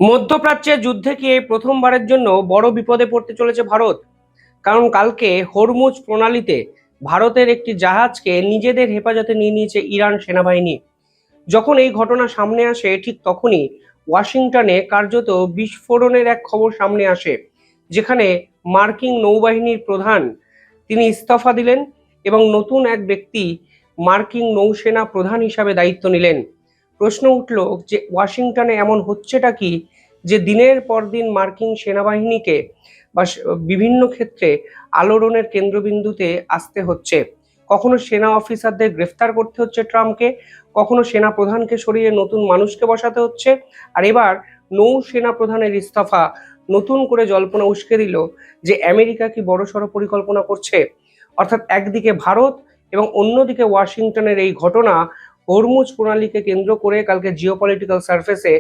মধ্যপ্রাচ্যের যুদ্ধে কি এই প্রথমবারের জন্য বড় বিপদে পড়তে চলেছে ভারত? কারণ কালকে হরমুজ প্রণালীতে ভারতের একটি জাহাজকে নিজেদের হেফাজতে নিয়ে নিয়েছে ইরান সেনাবাহিনী। যখন এই ঘটনা সামনে আসে ঠিক তখনই ওয়াশিংটনে কার্যত বিস্ফোরণের এক খবর সামনে আসে, যেখানে মার্কিন নৌবাহিনীর প্রধান তিনি ইস্তফা দিলেন এবং নতুন এক ব্যক্তি মার্কিন নৌসেনা প্রধান হিসাবে দায়িত্ব নিলেন। প্রশ্ন উঠল যে ওয়াশিংটনে এমন হচ্ছেটা কি, যে দিনের পর দিন মার্কিন সেনাবাহিনীকে বা বিভিন্ন ক্ষেত্রে আলোড়নের কেন্দ্রবিন্দুতে আসতে হচ্ছে। কখনো সেনা অফিসারদের গ্রেফতার করতে হচ্ছে ট্রাম্পকে, কখনো সেনা প্রধানকে সরিয়ে নতুন মানুষকে বসাতে হচ্ছে, আর এবার নৌ সেনা প্রধানের ইস্তফা নতুন করে জল্পনা উস্কে দিল যে আমেরিকা কি বড়সড় পরিকল্পনা করছে। অর্থাৎ একদিকে ভারত এবং অন্যদিকে ওয়াশিংটনের এই ঘটনা হরমুজ প্রণালীকে কেন্দ্র করে কালকে জিওপলিটিক্যাল সারফেসে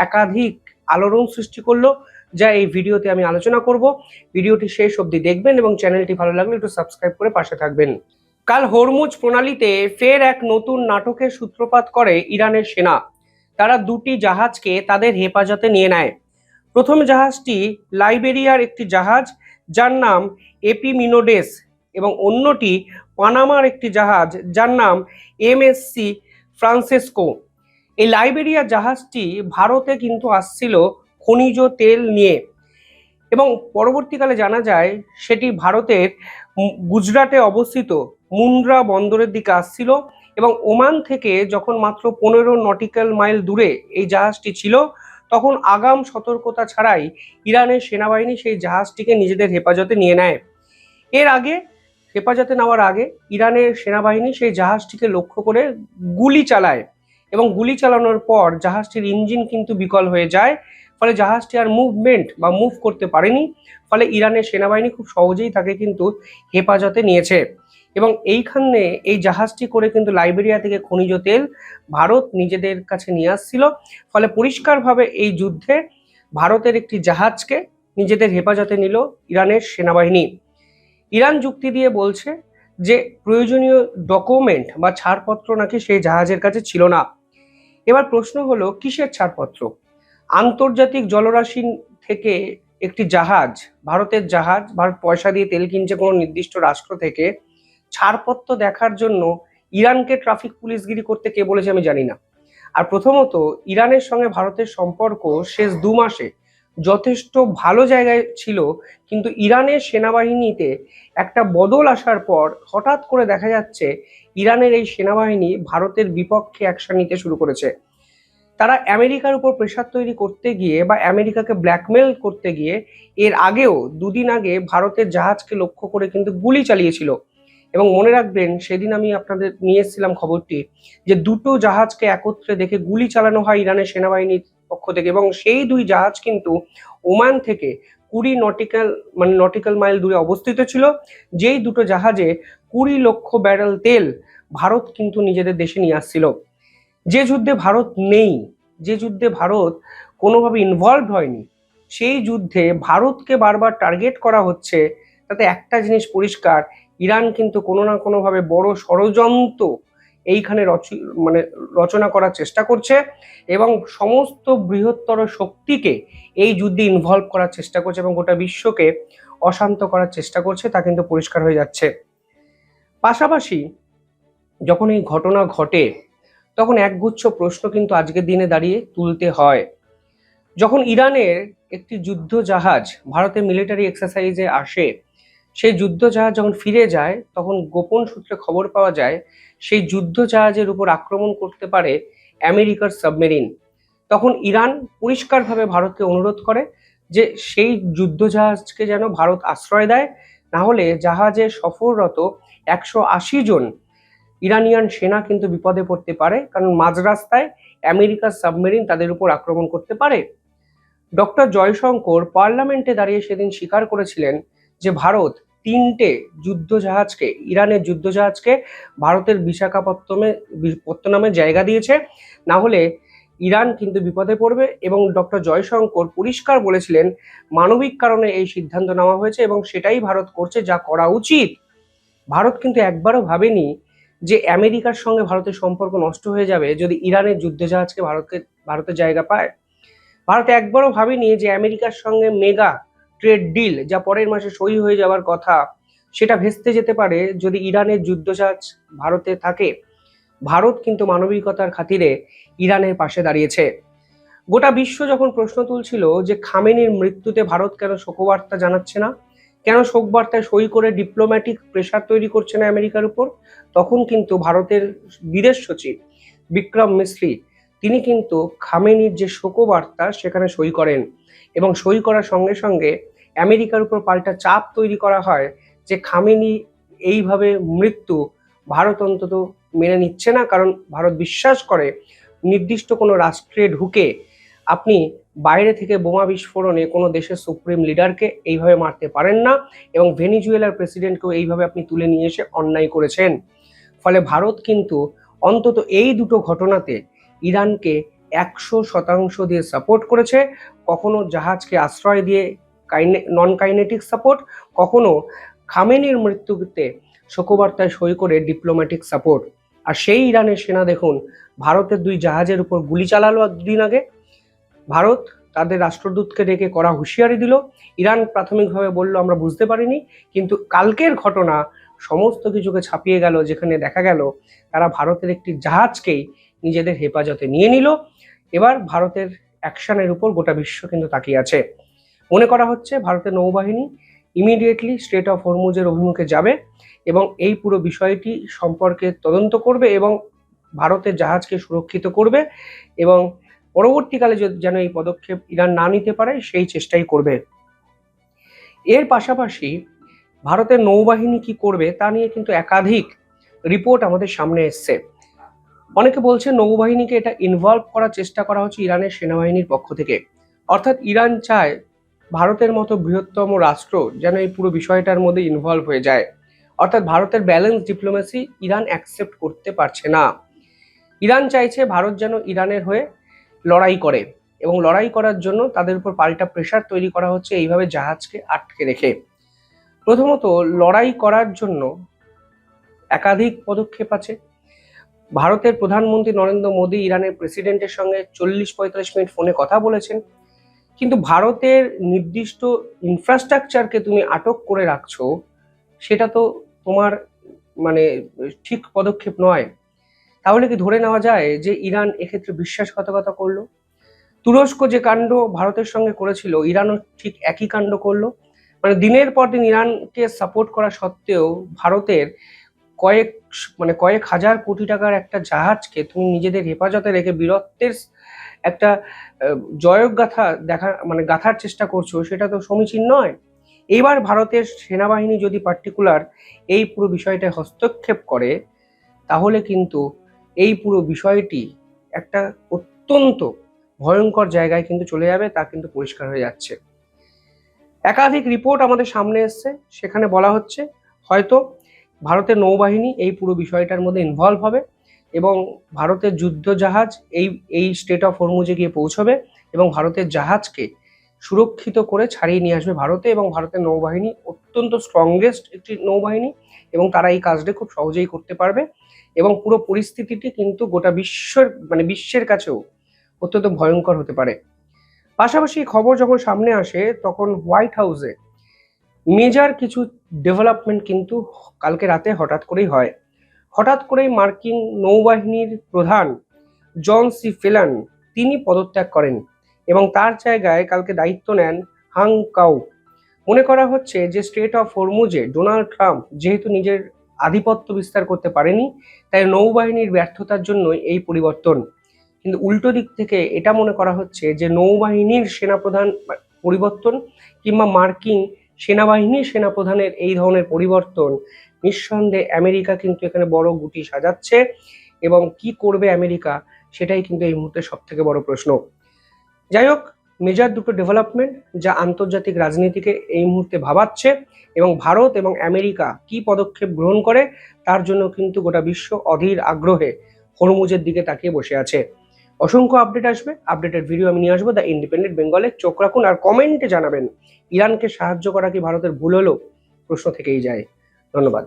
একাধিক আলোড়ন সৃষ্টি করলো, যা এই ভিডিওতে আমি আলোচনা করব। ভিডিওটি শেষ অবধি দেখবেন এবং চ্যানেলটি ভালো লাগলে একটু সাবস্ক্রাইব করে পাশে থাকবেন। কাল হরমুজ প্রণালীতে ফের এক নতুন নাটকের সূত্রপাত করে ইরানের সেনা। তারা দুটি জাহাজকে তাদের হেফাজতে নিয়ে নেয়। প্রথম জাহাজটি লাইবেরিয়ার একটি জাহাজ, যার নাম এপিমিনোডেস, এবং অন্যটি পানামার একটি জাহাজ, যার নাম এমএসসি ফ্রান্সেসকো। এই লাইবেরিয়া জাহাজটি ভারতে কিন্তু আসছিল খনিজ তেল নিয়ে, এবং পরবর্তীকালে জানা যায় সেটি ভারতের গুজরাটে অবস্থিত মুন্দ্রা বন্দরের দিকে আসছিল, এবং ওমান থেকে যখন মাত্র 15 নটিক্যাল মাইল দূরে এই জাহাজটি ছিল, তখন আগাম সতর্কতা ছাড়াই ইরানের সেনাবাহিনী সেই জাহাজটিকে নিজেদের হেফাজতে নিয়ে নেয়। এর আগে হেফাজতে নেওয়ার আগে ইরানের সেনাবাহিনী সেই জাহাজটিকে লক্ষ্য করে গুলি চালায়, এবং গুলি চালানোর পর জাহাজটির ইঞ্জিন কিন্তু বিকল হয়ে যায়। ফলে জাহাজটি আর মুভ করতে পারেনি। ফলে ইরানের সেনাবাহিনী খুব সহজেই তাকে কিন্তু হেফাজতে নিয়েছে, এবং এইখানে এই জাহাজটি করে কিন্তু লাইবেরিয়া থেকে খনিজ তেল ভারত নিজেদের কাছে নিয়ে আসছিল। ফলে পরিষ্কারভাবে এই যুদ্ধে ভারতের একটি জাহাজকে নিজেদের হেফাজতে নিল ইরানের সেনাবাহিনী। ইরান যুক্তি দিয়ে বলছে যে প্রয়োজনীয় ডকুমেন্ট বা ছাড়পত্র নাকি সেই জাহাজের কাছে ছিল না। এবার প্রশ্ন হলো, কিসের ছাড়পত্র? আন্তর্জাতিক জলরাশি থেকে একটি জাহাজ, ভারতের জাহাজ, ভারত পয়সা দিয়ে তেল কিনছে কোনো নির্দিষ্ট রাষ্ট্র থেকে, ছাড়পত্র দেখার জন্য ইরানকে ট্রাফিক পুলিশগিরি করতে কে বলেছে আমি জানি না। আর প্রথমত, ইরানের সঙ্গে ভারতের সম্পর্ক শেষ 2 মাসে যথেষ্ট ভালো জায়গায় ছিল, কিন্তু ইরানের সেনাবাহিনীতে একটা বদল আসার পর হঠাৎ করে দেখা যাচ্ছে ইরানের এই সেনাবাহিনী ভারতের বিপক্ষে অ্যাকশন নিতে শুরু করেছে। তারা আমেরিকার উপর প্রেশার তৈরি করতে গিয়ে বা আমেরিকাকে ব্ল্যাকমেল করতে গিয়ে এর আগেও 2 দিন আগে ভারতের জাহাজকে লক্ষ্য করে কিন্তু গুলি চালিয়েছিল। এবং মনে রাখবেন, সেদিন আমি আপনাদের নিয়ে এসেছিলাম খবরটি যে দুটো জাহাজকে একত্রে দেখে গুলি চালানো হয় ইরানের সেনাবাহিনীর পক্ষ থেকে, এবং সেই 2 জাহাজ কিন্তু ওমান থেকে 20 নটিক্যাল মাইল দূরে অবস্থিত ছিল। যেই দুটো জাহাজে 20 লক্ষ ব্যারেল তেল ভারত কিন্তু নিজেদের দেশে নিয়ে আসছিল। যে যুদ্ধে ভারত নেই, যে যুদ্ধে ভারত কোনোভাবে ইনভলভ হয়নি, সেই যুদ্ধে ভারতকে বারবার টার্গেট করা হচ্ছে। তাতে একটা জিনিস পরিষ্কার, ইরান কিন্তু কোনো না কোনোভাবে বড় ষড়যন্ত্র এইখানে রচনা করার চেষ্টা করছে, এবং সমস্ত বৃহত্তর শক্তিকে এই যুদ্ধে ইনভলভ করার চেষ্টা করছে, এবং গোটা বিশ্বকে অশান্ত করার চেষ্টা করছে, তা কিন্তু পরিষ্কার হয়ে যাচ্ছে। পাশাপাশি যখন এই ঘটনা ঘটে, তখন একগুচ্ছ প্রশ্ন কিন্তু আজকের দিনে দাঁড়িয়ে তুলতে হয়। যখন ইরানের একটি যুদ্ধ জাহাজ ভারতের মিলিটারি এক্সারসাইজে আসে, সেই যুদ্ধ জাহাজ যখন ফিরে যায়, তখন গোপন সূত্রে খবর পাওয়া যায় সেই যুদ্ধ জাহাজের উপর আক্রমণ করতে পারে আমেরিকার সাবমেরিন। তখন ইরান পরিষ্কারভাবে ভারতকে অনুরোধ করে যে সেই যুদ্ধ জাহাজকে যেন ভারত আশ্রয় দেয়, না হলে জাহাজে সফররত 180 জন ইরানিয়ান সেনা কিন্তু বিপদে পড়তে পারে, কারণ মাঝ রাস্তায় আমেরিকার সাবমেরিন তাদের উপর আক্রমণ করতে পারে। ডক্টর জয়শঙ্কর পার্লামেন্টে দাঁড়িয়ে সেদিন স্বীকার করেছিলেন যে ভারত 3টে যুদ্ধজাহাজকে, ইরানের যুদ্ধজাহাজকে ভারতের বিশাখাপত্তনমে জায়গা দিয়েছে, না হলে ইরান কিন্তু বিপদে পড়বে। এবং ডক্টর জয়শঙ্কর পরিষ্কার বলেছিলেন মানবিক কারণে এই সিদ্ধান্ত নেওয়া হয়েছে, এবং সেটাই ভারত করছে, যা করা উচিত। ভারত কিন্তু একবারও ভাবেনি যে আমেরিকার সঙ্গে ভারতের সম্পর্ক নষ্ট হয়ে যাবে যদি ইরানের যুদ্ধজাহাজকে ভারতের জায়গা পায়। ভারত একবারও ভাবেনি যে আমেরিকার সঙ্গে মেগা ট্রেড ডিল যা পরের মাসে সই হয়ে যাওয়ার কথা সেটা ভেস্তে যেতে পারে যদি ইরানের যুদ্ধজাহাজ ভারতে থাকে। ভারত কিন্তু মানবিকতার খাতিরে ইরানের পাশে দাঁড়িয়েছে। গোটা বিশ্ব যখন প্রশ্ন তুলছিল যে খামেনির মৃত্যুতে ভারত কেন শোকবার্তা জানাচ্ছে না, কেন শোকবার্তায় সই করে ডিপ্লোম্যাটিক প্রেশার তৈরি করছে না আমেরিকার উপর, তখন কিন্তু ভারতের বিদেশ সচিব বিক্রম মিশ্রি তিনি কিন্তু খামেনির যে শোকবার্তা সেখানে সই করেন এবং সই করার সঙ্গে সঙ্গে আমেরিকার উপর পাল্টা চাপ তৈরি করা হয় যে খামেনি এইভাবে মৃত্যু ভারত অন্তত মেনে নিচ্ছে না, কারণ ভারত বিশ্বাস করে নির্দিষ্ট কোনো রাষ্ট্রে ঢুকে আপনি বাইরে থেকে বোমা বিস্ফোরণে কোনো দেশের সুপ্রিম লিডারকে এইভাবে মারতে পারেন না, এবং ভেনিজুয়েলার প্রেসিডেন্টকেও এইভাবে আপনি তুলে নিয়ে এসে অন্যায় করেছেন। ফলে ভারত কিন্তু অন্তত এই দুটো ঘটনাতে ইরানকে 100% দিয়ে সাপোর্ট করেছে। কখনো জাহাজকে আশ্রয় দিয়ে নন কাইনেটিক সাপোর্ট, কখনো খামেনির মৃত্যুতে শোকবার্তায় সই করে ডিপ্লোম্যাটিক সাপোর্ট। আর সেই ইরানের সেনা দেখুন ভারতের 2 জাহাজের উপর গুলি চালালো দুদিন আগে। ভারত তাদের রাষ্ট্রদূতকে ডেকে কড়া হুঁশিয়ারি দিল। ইরান প্রাথমিকভাবে বলল আমরা বুঝতে পারিনি, কিন্তু কালকের ঘটনা সমস্ত কিছুকে ছাপিয়ে গেল, যেখানে দেখা গেল তারা ভারতের একটি জাহাজকেই নিজেদের হেফাজতে নিয়ে নিল। এবার ভারতের অ্যাকশনের উপর গোটা বিশ্ব কিন্তু তাকিয়ে আছে। মনে করা হচ্ছে ভারতের নৌবাহিনী ইমিডিয়েটলি স্ট্রেট অফ হরমুজের অভিমুখে যাবে এবং এই পুরো বিষয়টি সম্পর্কে তদন্ত করবে এবং ভারতের জাহাজকে সুরক্ষিত করবে, এবং পরবর্তীকালে যেন এই পদক্ষেপ ইরান না নিতে পারে সেই চেষ্টাই করবে। এর পাশাপাশি ভারতের নৌবাহিনী কি করবে তা নিয়ে কিন্তু একাধিক রিপোর্ট আমাদের সামনে এসছে। অনেকে বলছে নৌবাহিনীকে এটা ইনভলভ করার চেষ্টা করা হচ্ছে ইরানের সেনাবাহিনীর পক্ষ থেকে, অর্থাৎ ইরান চায় ভারতের মতো বৃহত্তম রাষ্ট্র যেন এই পুরো বিষয়টার মধ্যে ইনভলভ হয়ে যায়। অর্থাৎ ভারতের ব্যালেন্স ডিপ্লোমেসি ইরান অ্যাকসেপ্ট করতে পারছে না। ইরান চাইছে ভারত যেন ইরানের হয়ে লড়াই করে, এবং লড়াই করার জন্য তাদের উপর পাল্টা প্রেশার তৈরি করা হচ্ছে এইভাবে জাহাজকে আটকে রেখে। প্রথমত, লড়াই করার জন্য একাধিক পদক্ষেপ আছে। ভারতের প্রধানমন্ত্রী নরেন্দ্র মোদী ইরানের প্রেসিডেন্টের সঙ্গে 40-45 মিনিট ফোনে কথা বলেছেন, কিন্তু ভারতের নির্দিষ্ট ইনফ্রাস্ট্রাকচারকে তুমি আটক করে রাখছো, সেটা তো তোমার মানে ঠিক পদক্ষেপ নয়। তাহলে কি ধরে নেওয়া যায় যে ইরান এক্ষেত্রে বিশ্বাসঘাতকতা করলো? তুরস্ক যে কাণ্ড ভারতের সঙ্গে করেছিল, ইরানও ঠিক একই কাণ্ড করলো। মানে দিনের পর দিন ইরানকে সাপোর্ট করা সত্ত্বেও ভারতের কয়েক হাজার কোটি টাকার একটা জাহাজকে তুমি নিজেদের হেফাজতে রেখে বীরত্বের একটা জয়গাথা গাথার চেষ্টা করছো, সেটা তো সমীচীন নয়। এইবার ভারতের সেনাবাহিনী যদি পার্টিকুলার এই পুরো বিষয়টায় হস্তক্ষেপ করে, তাহলে কিন্তু এই পুরো বিষয়টি একটা অত্যন্ত ভয়ঙ্কর জায়গায় কিন্তু চলে যাবে, তা কিন্তু পরিষ্কার হয়ে যাচ্ছে। একাধিক রিপোর্ট আমাদের সামনে এসছে, সেখানে বলা হচ্ছে হয়তো ভারতের নৌবাহিনী এই পুরো বিষয়টার মধ্যে ইনভলভ হবে এবং ভারতের যুদ্ধ জাহাজ এই স্ট্রেট অফ হরমুজে গিয়ে পৌঁছবে এবং ভারতের জাহাজকে সুরক্ষিত করে ছাড়িয়ে নিয়ে আসবে ভারতে। এবং ভারতের নৌবাহিনী অত্যন্ত স্ট্রংগেস্ট একটি নৌবাহিনী এবং তারা এই কাজটা খুব সহজেই করতে পারবে, এবং পুরো পরিস্থিতিটি কিন্তু গোটা বিশ্বের কাছেও অত্যন্ত ভয়ঙ্কর হতে পারে। পাশাপাশি খবর যখন সামনে আসে তখন হোয়াইট হাউসে মেজর কিছু ডেভেলপমেন্ট কিন্তু কালকে রাতে হঠাৎ করেই মার্কিন নৌবাহিনীর প্রধান জন সি ফেলান তিনি পদত্যাগ করেন এবং তার জায়গায় কালকে দায়িত্ব নেন হাং কাউ। মনে করা হচ্ছে যে স্ট্রেট অফ হরমুজে ডোনাল্ড ট্রাম্প যেহেতু নিজের আধিপত্য বিস্তার করতে পারেনি, তাই নৌবাহিনীর ব্যর্থতার জন্যই এই পরিবর্তন। কিন্তু উল্টো দিক থেকে এটা মনে করা হচ্ছে যে নৌবাহিনীর সেনাপ্রধান পরিবর্তন কিংবা মার্কিন সেনাবাহিনীর সেনাপ্রধানের এই ধরনের পরিবর্তন নিঃসন্দেহে আমেরিকা কিন্তু এখানে বড় গুটি সাজাচ্ছে, এবং কি করবে আমেরিকা সেটাই কিন্তু এই মুহূর্তে সব থেকে বড় প্রশ্ন। যাই হোক, মেজর দুটো ডেভেলপমেন্ট যা আন্তর্জাতিক রাজনীতিকে এই মুহূর্তে ভাবাচ্ছে, এবং ভারত এবং আমেরিকা কি পদক্ষেপ গ্রহণ করে তার জন্য কিন্তু গোটা বিশ্ব অধীর আগ্রহে হরমুজের দিকে তাকিয়ে বসে আছে। অসংখ্য আপডেট আসবে, আপডেটের ভিডিও আমি নিয়ে আসবো দ্য ইন্ডিপেন্ডেন্ট বেঙ্গলে। চোখ রাখুন আর কমেন্টে জানাবেন ইরানকে সাহায্য করা কি ভারতের ভুল হলো, প্রশ্ন থেকেই যায়। ধন্যবাদ।